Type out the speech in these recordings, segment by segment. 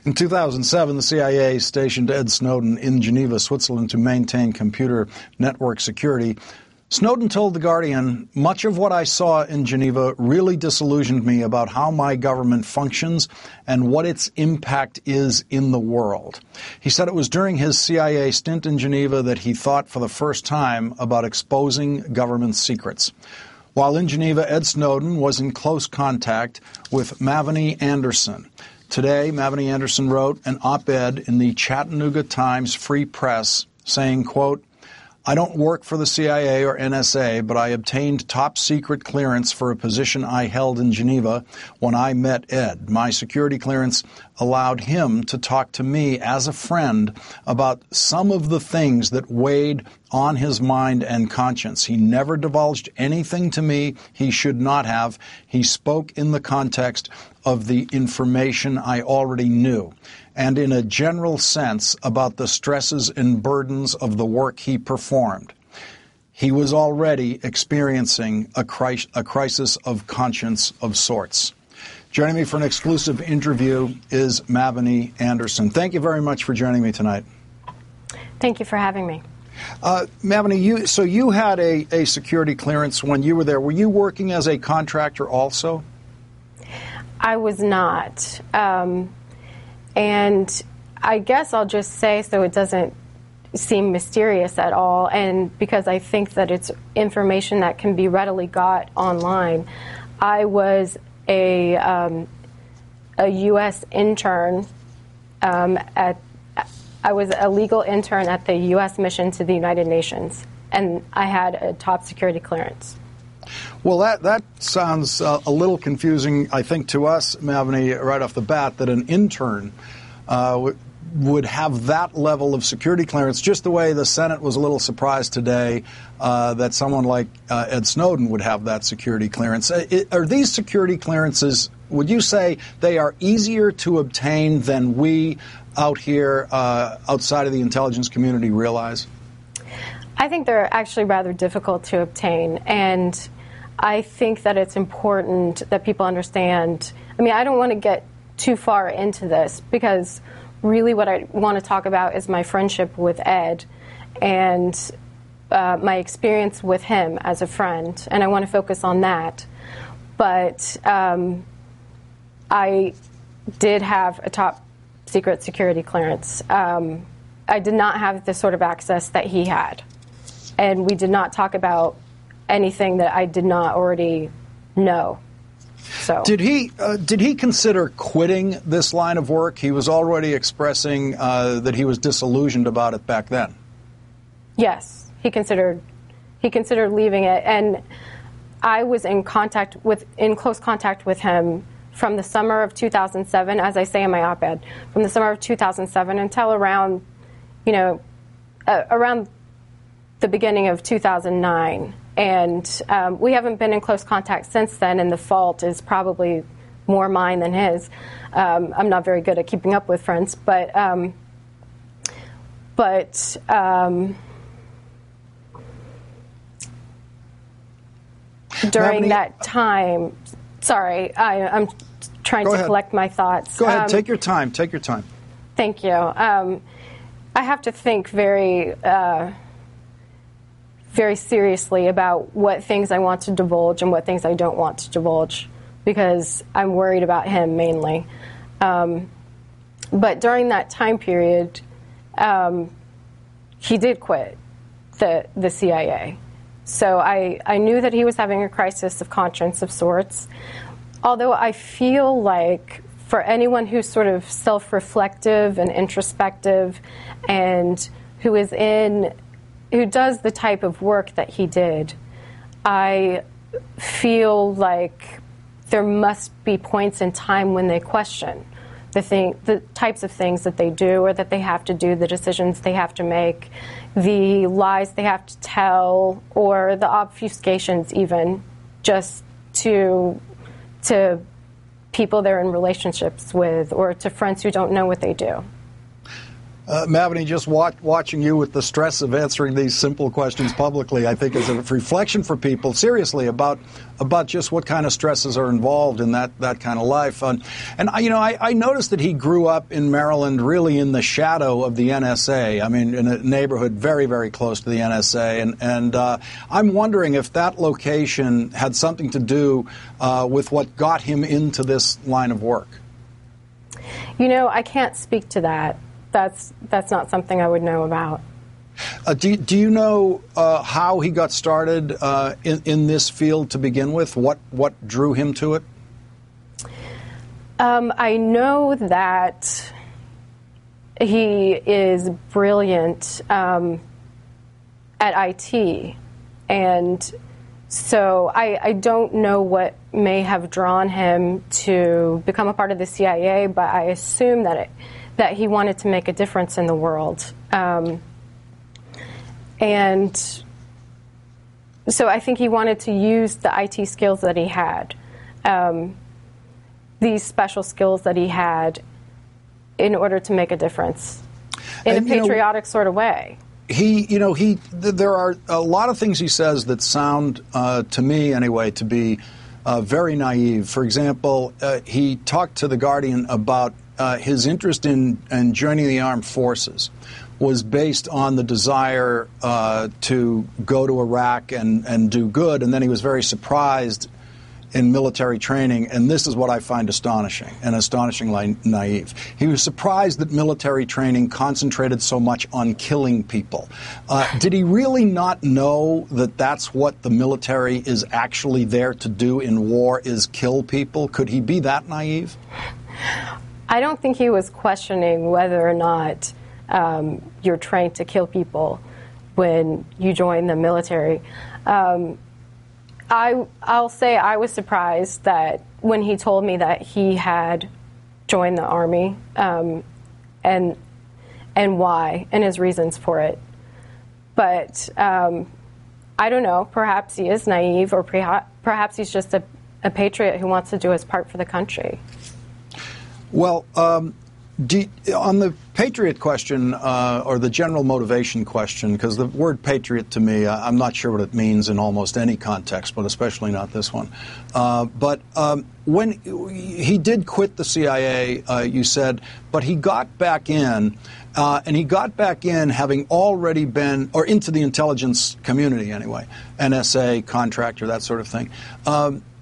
In 2007, the CIA stationed Ed Snowden in Geneva, Switzerland, to maintain computer network security. Snowden told The Guardian, "Much of what I saw in Geneva really disillusioned me about how my government functions and what its impact is in the world." He said it was during his CIA stint in Geneva that he thought for the first time about exposing government secrets. While in Geneva, Ed Snowden was in close contact with Mavanee Anderson. Today, Mavanee Anderson wrote an op-ed in the Chattanooga Times Free Press saying, quote, "I don't work for the CIA or NSA, but I obtained top-secret clearance for a position I held in Geneva when I met Ed. My security clearance allowed him to talk to me as a friend about some of the things that weighed on his mind and conscience. He never divulged anything to me he should not have. He spoke in the context of the information I already knew, and in a general sense about the stresses and burdens of the work he performed. He was already experiencing a crisis of conscience of sorts." Joining me for an exclusive interview is Mavanee Anderson. Thank you very much for joining me tonight. Thank you for having me. Mavanee, you had a security clearance when you were there. Were you working as a contractor also? I was not. And I guess I'll just say, so it doesn't seem mysterious at all, and because I think that it's information that can be readily got online, I was a U.S. intern I was a legal intern at the U.S. mission to the United Nations, and I had a top security clearance. Well, that sounds a little confusing, I think, to us, Mavanee, right off the bat, that an intern would have that level of security clearance, just the way the Senate was a little surprised today that someone like Ed Snowden would have that security clearance. Are these security clearances, would you say they are easier to obtain than we out here outside of the intelligence community realize? I think they're actually rather difficult to obtain, and I think that it's important that people understand. I mean, I don't want to get too far into this because really what I want to talk about is my friendship with Ed and my experience with him as a friend, and I want to focus on that. But I did have a top secret security clearance. I did not have the sort of access that he had, and we did not talk about anything that I did not already know. So did he consider quitting this line of work? He was already expressing that he was disillusioned about it back then. Yes, he considered leaving it, and I was in close contact with him from the summer of 2007, as I say in my op-ed, from the summer of 2007 until around the beginning of 2009. And we haven't been in close contact since then, and the fault is probably more mine than his. I'm not very good at keeping up with friends, but during that time, sorry, I'm trying to collect my thoughts. Go ahead, take your time. Take your time. Thank you. I have to think very seriously about what things I want to divulge and what things I don't want to divulge, because I'm worried about him mainly. But during that time period, he did quit the CIA. So I knew that he was having a crisis of conscience of sorts, although I feel like for anyone who's sort of self-reflective and introspective and who does the type of work that he did, I feel like there must be points in time when they question the types of things that they do or that they have to do, the decisions they have to make, the lies they have to tell, or the obfuscations even, just to people they're in relationships with or to friends who don't know what they do. Mavanee, just watching you with the stress of answering these simple questions publicly, I think is a reflection for people, seriously, about just what kind of stresses are involved in that kind of life. And I noticed that he grew up in Maryland really in the shadow of the NSA. I mean, in a neighborhood very, very close to the NSA. And I'm wondering if that location had something to do with what got him into this line of work. I can't speak to that. That's not something I would know about. Do you know how he got started in this field to begin with? What drew him to it? I know that he is brilliant at IT, and so I don't know what may have drawn him to become a part of the CIA, but I assume that he wanted to make a difference in the world. And so I think he wanted to use the IT skills that he had, these special skills that he had, in order to make a difference in a patriotic sort of way. There are a lot of things he says that sound, to me anyway, to be very naive. For example, he talked to The Guardian about his interest in joining the armed forces was based on the desire to go to Iraq and do good, and then he was very surprised in military training, and this is what I find astonishing and astonishingly naive. He was surprised that military training concentrated so much on killing people. Did he really not know that that's what the military is actually there to do in war, is kill people? Could he be that naive? I don't think he was questioning whether or not you're trained to kill people when you join the military. I'll say I was surprised that when he told me that he had joined the Army, and why, and his reasons for it. But I don't know, perhaps he is naive, or perhaps he's just a patriot who wants to do his part for the country. Well, on the patriot question, or the general motivation question, because the word patriot to me, I'm not sure what it means in almost any context, but especially not this one. But when he did quit the CIA, you said, but he got back in, and he got back in having already been, or into the intelligence community anyway, NSA, contractor, that sort of thing.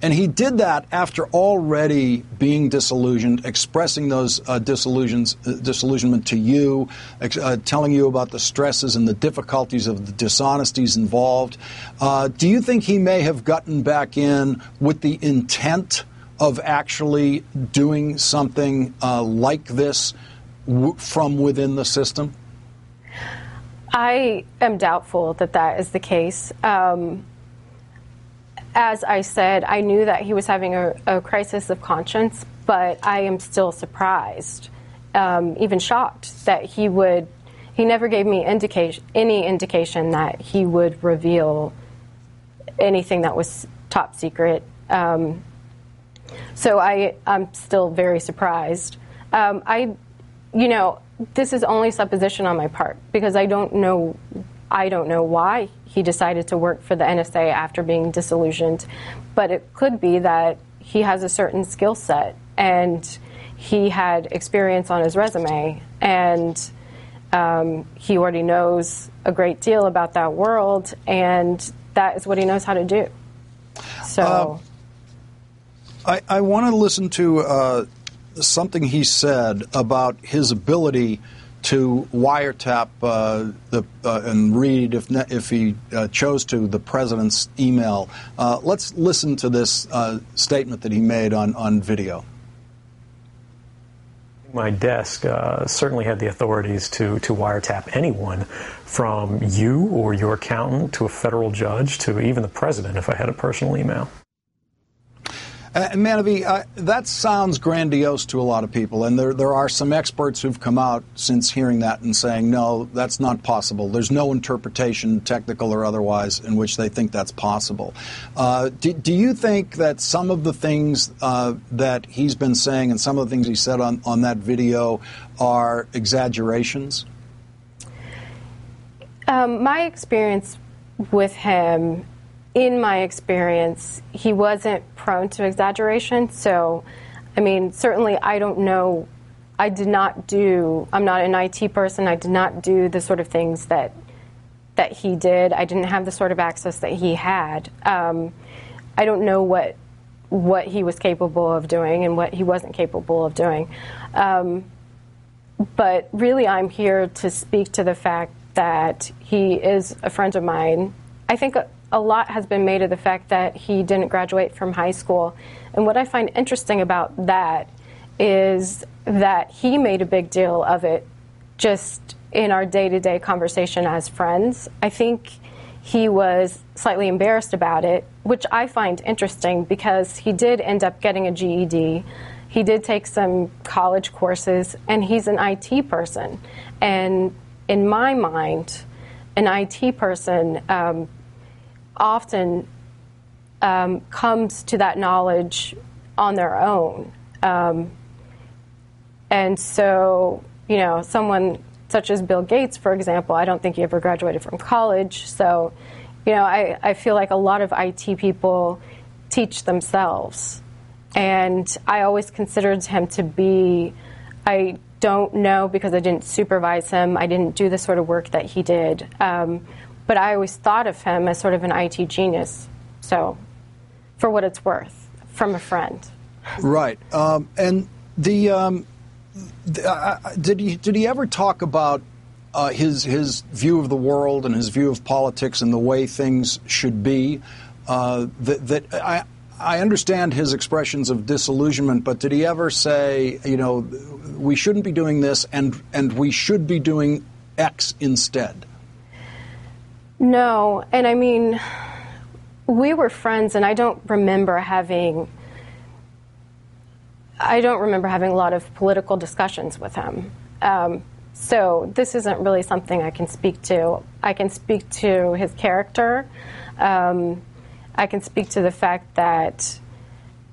And he did that after already being disillusioned, expressing those disillusionment to you, telling you about the stresses and the difficulties of the dishonesties involved. Do you think he may have gotten back in with the intent of actually doing something like this from within the system? I am doubtful that that is the case. As I said, I knew that he was having a crisis of conscience, but I am still surprised, even shocked, that he never gave me any indication that he would reveal anything that was top secret. So I'm still very surprised. This is only supposition on my part, because I don't know why he decided to work for the NSA after being disillusioned, but it could be that he has a certain skill set and he had experience on his resume, and he already knows a great deal about that world, and that is what he knows how to do. So I want to listen to something he said about his ability to wiretap and read, if he chose to, the president's email. Let's listen to this statement that he made on video. My desk certainly had the authorities to wiretap anyone from you or your accountant to a federal judge to even the president if I had a personal email. Mavanee, that sounds grandiose to a lot of people, and there are some experts who've come out since hearing that and saying, no, that's not possible. There's no interpretation, technical or otherwise, in which they think that's possible. Do you think that some of the things that he's been saying and some of the things he said on that video are exaggerations? My experience with him, in my experience, he wasn't prone to exaggeration. So, I mean, certainly I don't know. I'm not an IT person. I did not do the sort of things that he did. I didn't have the sort of access that he had. I don't know what he was capable of doing and what he wasn't capable of doing. But really, I'm here to speak to the fact that he is a friend of mine. I think a lot has been made of the fact that he didn't graduate from high school. And what I find interesting about that is that he made a big deal of it just in our day-to-day conversation as friends. I think he was slightly embarrassed about it, which I find interesting because he did end up getting a GED. He did take some college courses, and he's an IT person. And in my mind, an IT person often comes to that knowledge on their own. And so, you know, someone such as Bill Gates, for example, I don't think he ever graduated from college. So, you know, I feel like a lot of IT people teach themselves. And I always considered him to be, I don't know because I didn't supervise him. I didn't do the sort of work that he did. But I always thought of him as sort of an IT genius. So, for what it's worth, from a friend. Right. And did he ever talk about his view of the world and his view of politics and the way things should be? I understand his expressions of disillusionment, but did he ever say, you know, we shouldn't be doing this and we should be doing X instead? No, and I mean, we were friends, and I don't remember having a lot of political discussions with him. So this isn't really something I can speak to. I can speak to his character. I can speak to the fact that,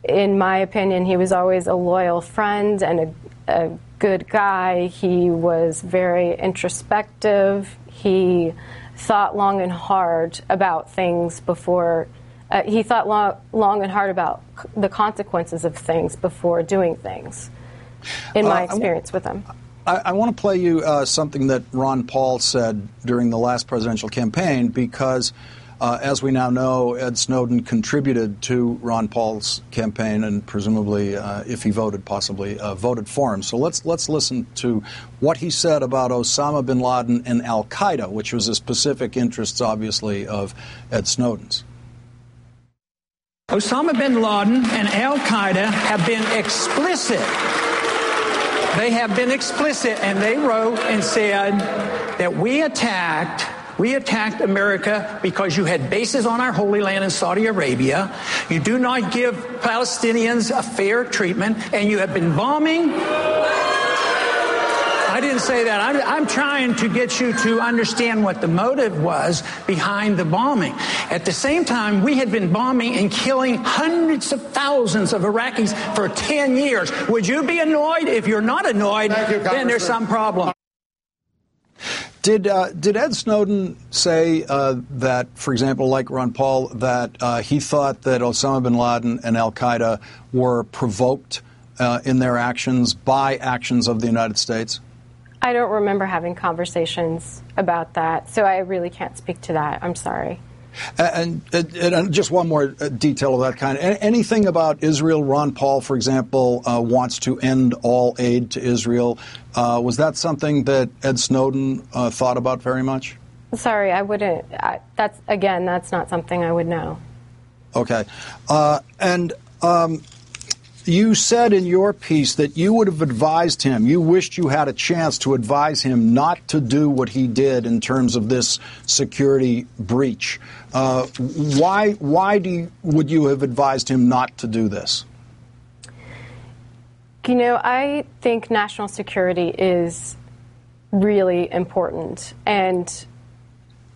in my opinion, he was always a loyal friend and a good guy. He was very introspective. He thought long and hard about things before. He thought long and hard about the consequences of things before doing things, in my experience with him. I want to play you something that Ron Paul said during the last presidential campaign because, as we now know, Ed Snowden contributed to Ron Paul's campaign and presumably, if he voted, possibly voted for him. So let's listen to what he said about Osama bin Laden and al-Qaeda, which was a specific interest, obviously, of Ed Snowden's. Osama bin Laden and al-Qaeda have been explicit. They have been explicit, and they wrote and said that we attacked America because you had bases on our Holy Land in Saudi Arabia. You do not give Palestinians a fair treatment, and you have been bombing. I didn't say that. I'm trying to get you to understand what the motive was behind the bombing. At the same time, we had been bombing and killing hundreds of thousands of Iraqis for 10 years. Would you be annoyed? If you're not annoyed, then there's some problem. Did Ed Snowden say that, for example, like Ron Paul, that he thought that Osama bin Laden and al-Qaeda were provoked in their actions by actions of the United States? I don't remember having conversations about that, so I really can't speak to that. I'm sorry. And just one more detail of that kind. Anything about Israel? Ron Paul, for example, wants to end all aid to Israel. Was that something that Ed Snowden thought about very much? Sorry, I wouldn't. That's not something I would know. Okay. You said in your piece that you would have advised him, you wished you had a chance to advise him not to do what he did in terms of this security breach. Why would you have advised him not to do this? You know, I think national security is really important. And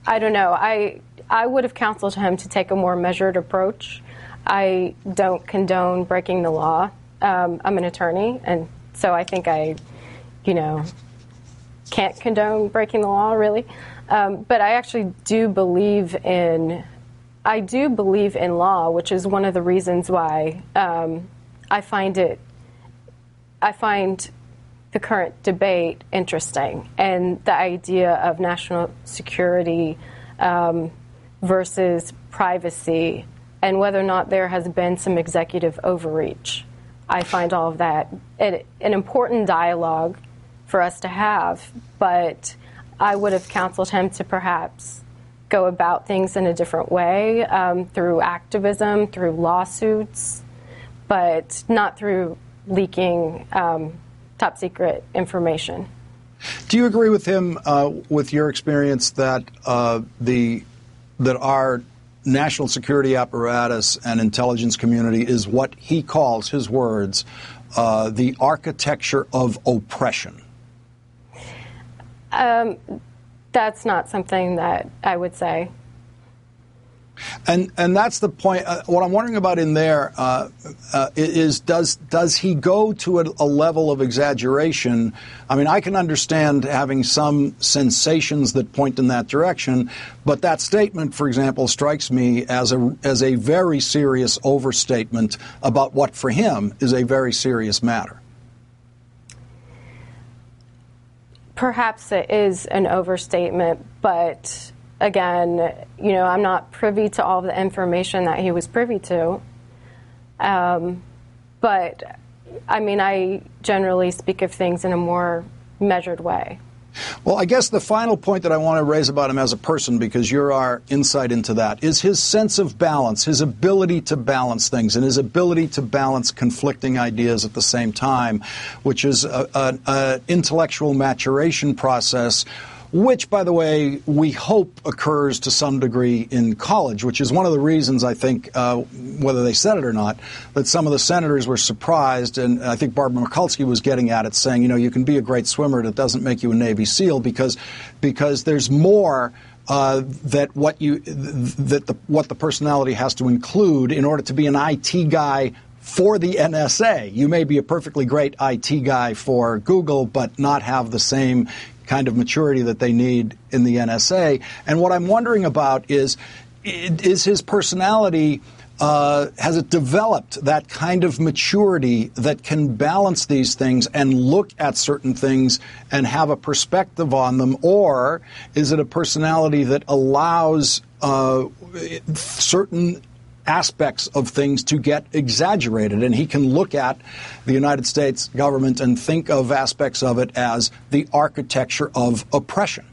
I don't know, I would have counseled him to take a more measured approach. I don't condone breaking the law. I'm an attorney, and so I think I can't condone breaking the law, really. But I actually do believe in law, which is one of the reasons why I find the current debate interesting, and the idea of national security versus privacy, and whether or not there has been some executive overreach. I find all of that an important dialogue for us to have, but I would have counseled him to perhaps go about things in a different way, through activism, through lawsuits, but not through leaking top secret information. Do you agree with him, with your experience, that that our national security apparatus and intelligence community is what he calls, his words, the architecture of oppression? That's not something that I would say. And that's the point. What I'm wondering about in there is does he go to a level of exaggeration? I mean, I can understand having some sensations that point in that direction, but that statement, for example, strikes me as a very serious overstatement about what for him is a very serious matter. Perhaps it is an overstatement, but again, I'm not privy to all the information that he was privy to. But, I mean, I generally speak of things in a more measured way. Well, I guess the final point that I want to raise about him as a person, because you're our insight into that, is his sense of balance, his ability to balance things, and his ability to balance conflicting ideas at the same time, which is an intellectual maturation process, which, by the way, we hope occurs to some degree in college, which is one of the reasons, I think, whether they said it or not, that some of the senators were surprised, and I think Barbara Mikulski was getting at it, saying, you can be a great swimmer, and it doesn't make you a Navy SEAL, because there's more that what the personality has to include in order to be an IT guy for the NSA. You may be a perfectly great IT guy for Google, but not have the same kind of maturity that they need in the NSA. And what I'm wondering about is his personality, has it developed that kind of maturity that can balance these things and look at certain things and have a perspective on them? Or is it a personality that allows certain aspects of things to get exaggerated, and he can look at the United States government and think of aspects of it as the architecture of oppression?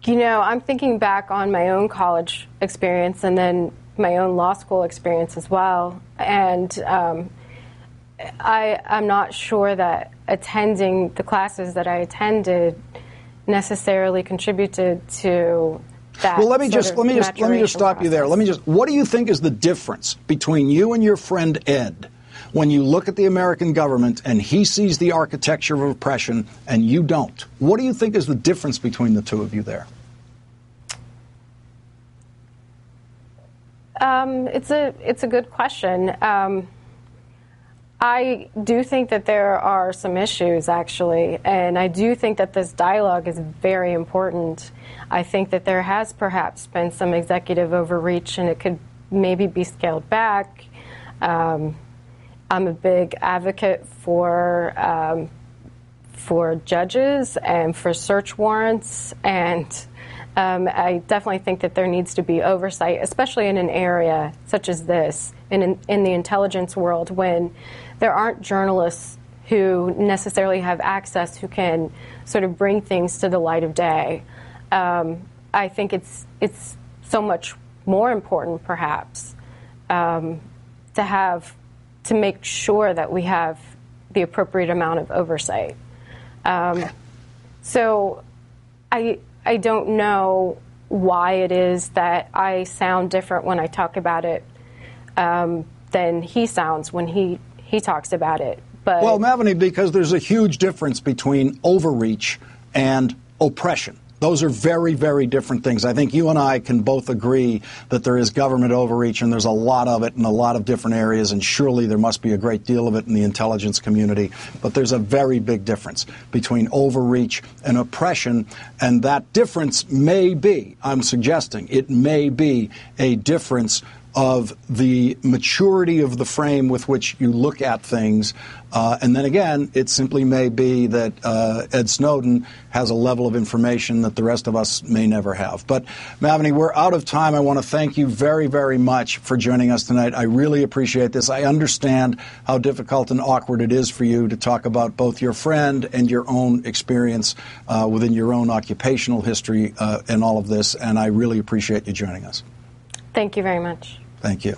I'm thinking back on my own college experience and then my own law school experience as well, and I'm not sure that attending the classes that I attended necessarily contributed to that. Well, let me just stop you there. What do you think is the difference between you and your friend Ed when you look at the American government and he sees the architecture of oppression and you don't? What do you think is the difference between the two of you there? It's a good question. I do think that there are some issues, actually, and I do think that this dialogue is very important. I think that there has perhaps been some executive overreach, and it could maybe be scaled back. I'm a big advocate for judges and for search warrants, and I definitely think that there needs to be oversight, especially in an area such as this, in the intelligence world, when there aren't journalists who necessarily have access, who can sort of bring things to the light of day. I think it's so much more important, perhaps, to make sure that we have the appropriate amount of oversight. So I don't know why it is that I sound different when I talk about it than he sounds when he talks about it. But Mavanee, because there's a huge difference between overreach and oppression. Those are very, very different things. I think you and I can both agree that there is government overreach, and there's a lot of it in a lot of different areas, and surely there must be a great deal of it in the intelligence community. But there's a very big difference between overreach and oppression, and that difference may be, I'm suggesting, it may be a difference of the maturity of the frame with which you look at things. And then again, it simply may be that Ed Snowden has a level of information that the rest of us may never have. But, Mavanee, we're out of time. I want to thank you very, very much for joining us tonight. I really appreciate this. I understand how difficult and awkward it is for you to talk about both your friend and your own experience within your own occupational history and all of this, and I really appreciate you joining us. Thank you very much. Thank you.